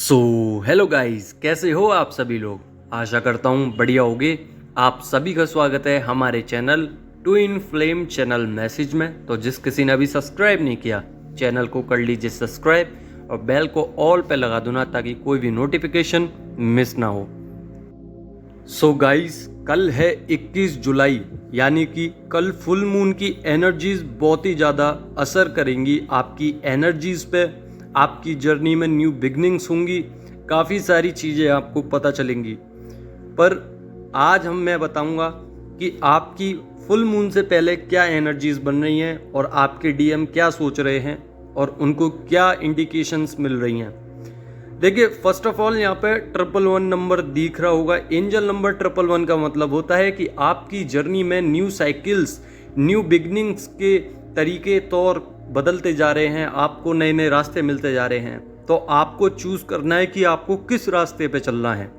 So hello guys, कैसे हो आप सभी लोग। आशा करता हूँ बढ़िया होगे। आप सभी का स्वागत है हमारे channel twin flame channel message में। तो जिस किसी ने अभी सब्सक्राइब नहीं किया, चैनल को कर लीजिए सब्सक्राइब और बेल को ऑल पे लगा दो ना, ताकि कोई भी नोटिफिकेशन मिस ना हो। सो गाइस, कल है 21 जुलाई, यानी कि कल फुल मून की एनर्जीज बहुत ही ज़्यादा असर करेंगी आपकी एनर्जीज पे। आपकी जर्नी में न्यू बिगनिंग्स होंगी, काफ़ी सारी चीज़ें आपको पता चलेंगी। पर आज मैं बताऊंगा कि आपकी फुल मून से पहले क्या एनर्जीज बन रही हैं और आपके डीएम क्या सोच रहे हैं और उनको क्या इंडिकेशंस मिल रही हैं। देखिए, फर्स्ट ऑफ ऑल यहाँ पे 111 नंबर दिख रहा होगा। एंजल नंबर 111 का मतलब होता है कि आपकी जर्नी में न्यू साइकिल्स, न्यू बिगनिंग्स के तरीके तौर बदलते जा रहे हैं, आपको नए नए रास्ते मिलते जा रहे हैं। तो आपको चूज करना है कि आपको किस रास्ते पे चलना है।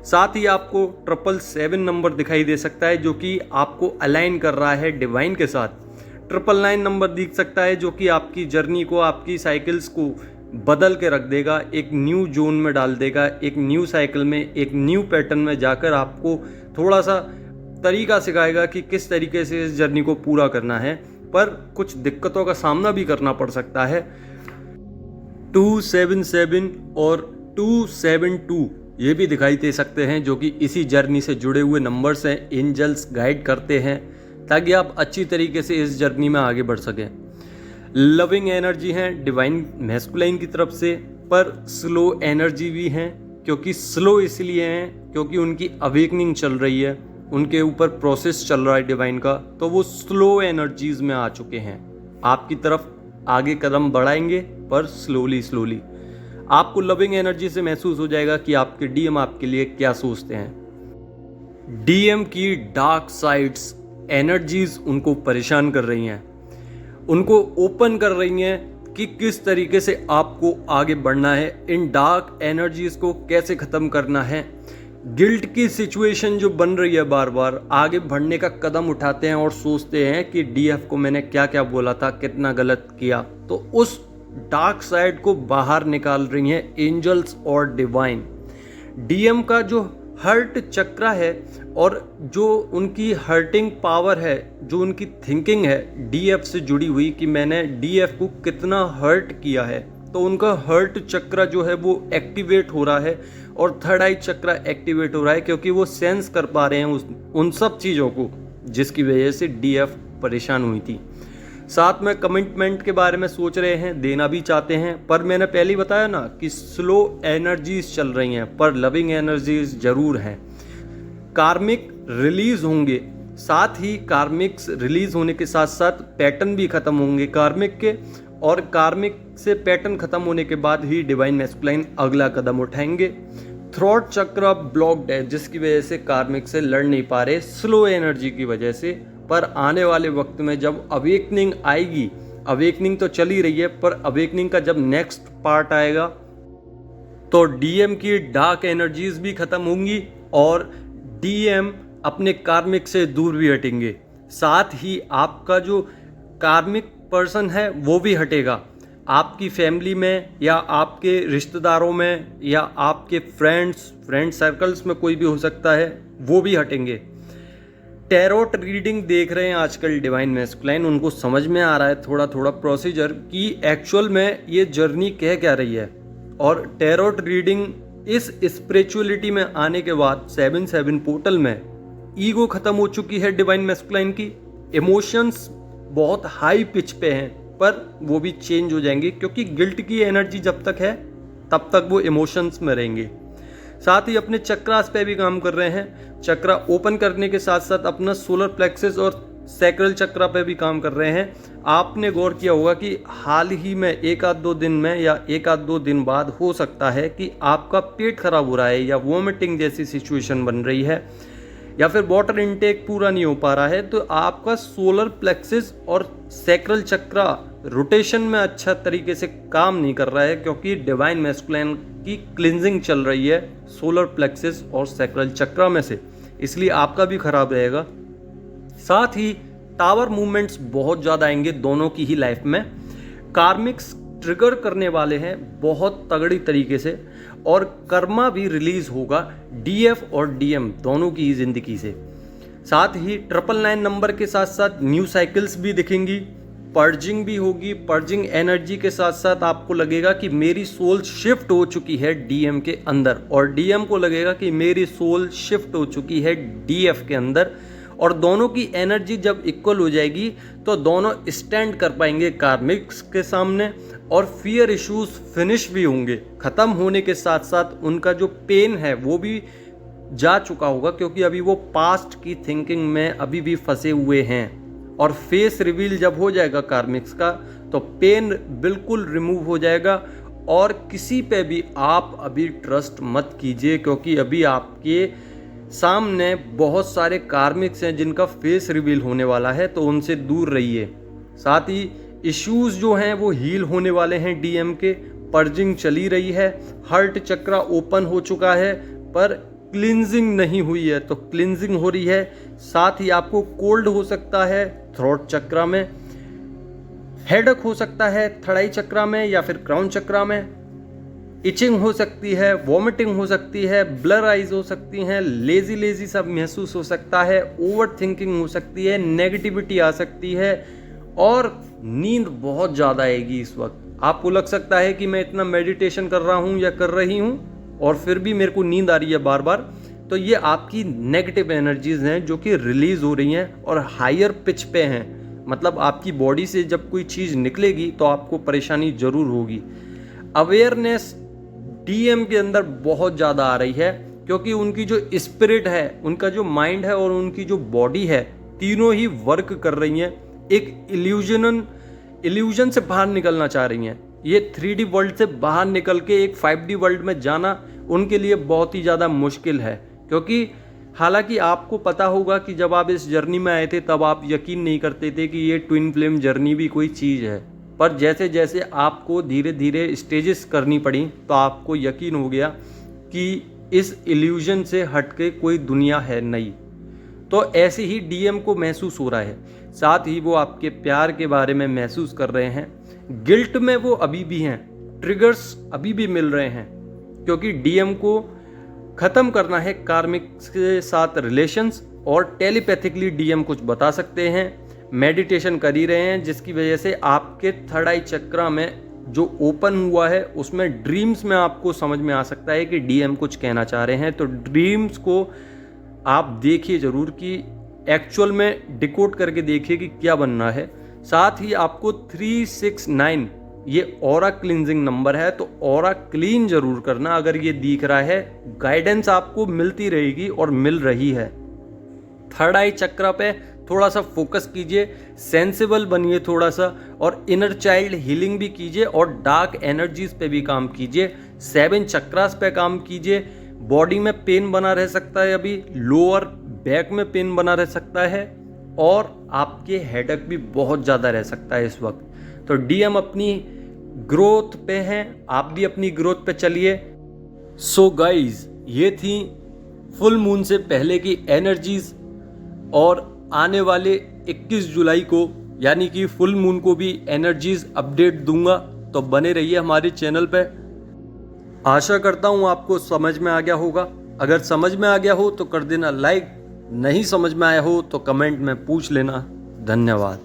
साथ ही आपको 777 नंबर दिखाई दे सकता है, जो कि आपको अलाइन कर रहा है डिवाइन के साथ। 999 नंबर दिख सकता है, जो कि आपकी जर्नी को, आपकी साइकिल्स को बदल के रख देगा, एक न्यू जोन में डाल देगा, एक न्यू साइकिल में, एक न्यू पैटर्न में जाकर आपको थोड़ा सा तरीका सिखाएगा कि किस तरीके से इस जर्नी को पूरा करना है। पर कुछ दिक्कतों का सामना भी करना पड़ सकता है। 277 और 272 ये भी दिखाई दे सकते हैं, जो कि इसी जर्नी से जुड़े हुए नंबर्स हैं। एंजल्स गाइड करते हैं ताकि आप अच्छी तरीके से इस जर्नी में आगे बढ़ सकें। लविंग एनर्जी हैं डिवाइन मैस्कुलाइन की तरफ से, पर स्लो एनर्जी भी हैं। क्योंकि स्लो इसलिए हैं क्योंकि उनकी अवेकनिंग चल रही है, उनके ऊपर प्रोसेस चल रहा है डिवाइन का, तो वो स्लो एनर्जीज में आ चुके हैं। आपकी तरफ आगे कदम बढ़ाएंगे, पर स्लोली स्लोली। आपको लविंग एनर्जी से महसूस हो जाएगा कि आपके डीएम आपके लिए क्या सोचते हैं। डीएम की डार्क साइड्स एनर्जीज उनको परेशान कर रही हैं, उनको ओपन कर रही हैं कि किस तरीके से आपको आगे बढ़ना है, इन डार्क एनर्जीज को कैसे ख़त्म करना है। गिल्ट की सिचुएशन जो बन रही है, बार बार आगे बढ़ने का कदम उठाते हैं और सोचते हैं कि डीएफ को मैंने क्या क्या बोला था, कितना गलत किया। तो उस डार्क साइड को बाहर निकाल रही हैं एंजल्स और डिवाइन। डीएम का जो हर्ट चक्र है और जो उनकी हर्टिंग पावर है, जो उनकी थिंकिंग है डीएफ से जुड़ी हुई कि मैंने डीएफ को कितना हर्ट किया है, तो उनका हर्ट चक्र जो है वो एक्टिवेट हो रहा है और थर्ड आई चक्र एक्टिवेट हो रहा है, क्योंकि वो सेंस कर पा रहे हैं उन सब चीज़ों को जिसकी वजह से डीएफ परेशान हुई थी। साथ में कमिटमेंट के बारे में सोच रहे हैं, देना भी चाहते हैं, पर मैंने पहले ही बताया ना कि स्लो एनर्जीज चल रही हैं, पर लविंग एनर्जीज जरूर हैं। कार्मिक रिलीज होंगे, साथ ही कार्मिक्स रिलीज होने के साथ साथ पैटर्न भी खत्म होंगे कार्मिक के, और कार्मिक से पैटर्न खत्म होने के बाद ही डिवाइन मैस्कुलाइन अगला कदम उठाएंगे। थ्रॉट चक्र ब्लॉक्ड है, जिसकी वजह से कार्मिक से लड़ नहीं पा रहे स्लो एनर्जी की वजह से। पर आने वाले वक्त में जब अवेकनिंग आएगी, अवेकनिंग तो चल ही रही है, पर अवेकनिंग का जब नेक्स्ट पार्ट आएगा तो डीएम की डार्क एनर्जीज भी खत्म होंगी और डीएम अपने कार्मिक से दूर भी हटेंगे। साथ ही आपका जो कार्मिक पर्सन है वो भी हटेगा। आपकी फैमिली में या आपके रिश्तेदारों में या आपके फ्रेंड सर्कल्स में कोई भी हो सकता है, वो भी हटेंगे। टैरोट रीडिंग देख रहे हैं आजकल डिवाइन मैस्कुलाइन, उनको समझ में आ रहा है थोड़ा थोड़ा प्रोसीजर कि एक्चुअल में ये जर्नी कह क्या रही है। और टैरोट रीडिंग इस स्पिरिचुअलिटी में आने के बाद 7-7 पोर्टल में ईगो खत्म हो चुकी है डिवाइन मैस्कुलाइन की। इमोशंस बहुत हाई पिच पे हैं, पर वो भी चेंज हो जाएंगे, क्योंकि गिल्ट की एनर्जी जब तक है तब तक वो इमोशंस में रहेंगे। साथ ही अपने चक्रास पे भी काम कर रहे हैं। चक्रा ओपन करने के साथ साथ अपना सोलर प्लेक्सस और सैक्रल चक्रा पे भी काम कर रहे हैं। आपने गौर किया होगा कि हाल ही में 1-2 दिन में या 1-2 दिन बाद हो सकता है कि आपका पेट खराब हो रहा है, या वोमिटिंग जैसी सिचुएशन बन रही है, या फिर वाटर इनटेक पूरा नहीं हो पा रहा है। तो आपका सोलर प्लेक्सस और सैक्रल चक्रा रोटेशन में अच्छा तरीके से काम नहीं कर रहा है, क्योंकि डिवाइन मैस्कुलाइन की क्लिंजिंग चल रही है सोलर प्लेक्सस और सैक्रल चक्रा में से, इसलिए आपका भी खराब रहेगा। साथ ही टावर मूवमेंट्स बहुत ज़्यादा आएंगे दोनों की ही लाइफ में। कार्मिक्स ट्रिगर करने वाले हैं बहुत तगड़ी तरीके से, और कर्मा भी रिलीज होगा डीएफ और डीएम दोनों की ज़िंदगी से। साथ ही 999 नंबर के साथ साथ न्यू साइकिल्स भी दिखेंगी, पर्जिंग भी होगी। पर्जिंग एनर्जी के साथ साथ आपको लगेगा कि मेरी सोल शिफ्ट हो चुकी है डीएम के अंदर, और डीएम को लगेगा कि मेरी सोल शिफ्ट हो चुकी है डीएफ के अंदर, और दोनों की एनर्जी जब इक्वल हो जाएगी तो दोनों स्टैंड कर पाएंगे कार्मिक्स के सामने, और फियर इश्यूज फिनिश भी होंगे। ख़त्म होने के साथ साथ उनका जो पेन है वो भी जा चुका होगा, क्योंकि अभी वो पास्ट की थिंकिंग में अभी भी फंसे हुए हैं। और फेस रिवील जब हो जाएगा कार्मिक्स का तो पेन बिल्कुल रिमूव हो जाएगा। और किसी पे भी आप अभी ट्रस्ट मत कीजिए, क्योंकि अभी आपके सामने बहुत सारे कार्मिक्स हैं जिनका फेस रिवील होने वाला है, तो उनसे दूर रहिए। साथ ही इश्यूज जो हैं वो हील होने वाले हैं डीएम के। पर्जिंग चली रही है, हार्ट चक्रा ओपन हो चुका है, पर क्लिनजिंग नहीं हुई है, तो क्लिनजिंग हो रही है। साथ ही आपको कोल्ड हो सकता है थ्रोट चक्रा में, हेडेक हो सकता है थड़ाई चक्रा में या फिर क्राउन चक्रा में, इचिंग हो सकती है, वॉमिटिंग हो सकती है, ब्लर आइज हो सकती हैं, लेजी सब महसूस हो सकता है, ओवर थिंकिंग हो सकती है, नेगेटिविटी आ सकती है, और नींद बहुत ज़्यादा आएगी इस वक्त। आपको लग सकता है कि मैं इतना मेडिटेशन कर रहा हूँ या कर रही हूँ और फिर भी मेरे को नींद आ रही है बार बार, तो ये आपकी नेगेटिव एनर्जीज हैं जो कि रिलीज हो रही हैं और हायर पिच पे हैं। मतलब आपकी बॉडी से जब कोई चीज़ निकलेगी तो आपको परेशानी जरूर होगी। अवेयरनेस डीएम के अंदर बहुत ज़्यादा आ रही है, क्योंकि उनकी जो स्पिरिट है, उनका जो माइंड है और उनकी जो बॉडी है, तीनों ही वर्क कर रही हैं। एक इल्यूजन से बाहर निकलना चाह रही हैं। ये 3D वर्ल्ड से बाहर निकल के एक 5D वर्ल्ड में जाना उनके लिए बहुत ही ज़्यादा मुश्किल है, क्योंकि हालांकि आपको पता होगा कि जब आप इस जर्नी में आए थे तब आप यकीन नहीं करते थे कि ये ट्विन फ्लेम जर्नी भी कोई चीज़ है, पर जैसे जैसे आपको धीरे धीरे स्टेजेस करनी पड़ी तो आपको यकीन हो गया कि इस इल्यूजन से हटके कोई दुनिया है नहीं। तो ऐसे ही डीएम को महसूस हो रहा है। साथ ही वो आपके प्यार के बारे में महसूस कर रहे हैं। गिल्ट में वो अभी भी हैं, ट्रिगर्स अभी भी मिल रहे हैं, क्योंकि डीएम को ख़त्म करना है कार्मिक के साथ रिलेशंस, और टेलीपैथिकली डीएम कुछ बता सकते हैं। मेडिटेशन कर ही रहे हैं, जिसकी वजह से आपके थर्ड आई चक्रा में जो ओपन हुआ है उसमें ड्रीम्स में आपको समझ में आ सकता है कि डीएम कुछ कहना चाह रहे हैं। तो ड्रीम्स को आप देखिए ज़रूर कि एक्चुअल में डिकोड करके देखिए कि क्या बनना है। साथ ही आपको 369 ये ऑरा क्लींजिंग नंबर है, तो ऑरा क्लीन जरूर करना। अगर ये दिख रहा है, गाइडेंस आपको मिलती रहेगी और मिल रही है। थर्ड आई चक्रा पे थोड़ा सा फोकस कीजिए, सेंसिबल बनिए थोड़ा सा, और इनर चाइल्ड हीलिंग भी कीजिए, और डार्क एनर्जीज पे भी काम कीजिए। 7 चक्रास पे काम कीजिए। बॉडी में पेन बना रह सकता है, अभी लोअर बैक में पेन बना रह सकता है, और आपके हेडेक भी बहुत ज़्यादा रह सकता है इस वक्त। तो डीएम अपनी ग्रोथ पे हैं, आप भी अपनी ग्रोथ पे चलिए। सो गाइज, ये थी फुल मून से पहले की एनर्जीज, और आने वाले 21 जुलाई को यानी कि फुल मून को भी एनर्जीज अपडेट दूंगा, तो बने रहिए हमारे चैनल पे। आशा करता हूँ आपको समझ में आ गया होगा। अगर समझ में आ गया हो तो कर देना लाइक, नहीं समझ में आया हो तो कमेंट में पूछ लेना। धन्यवाद।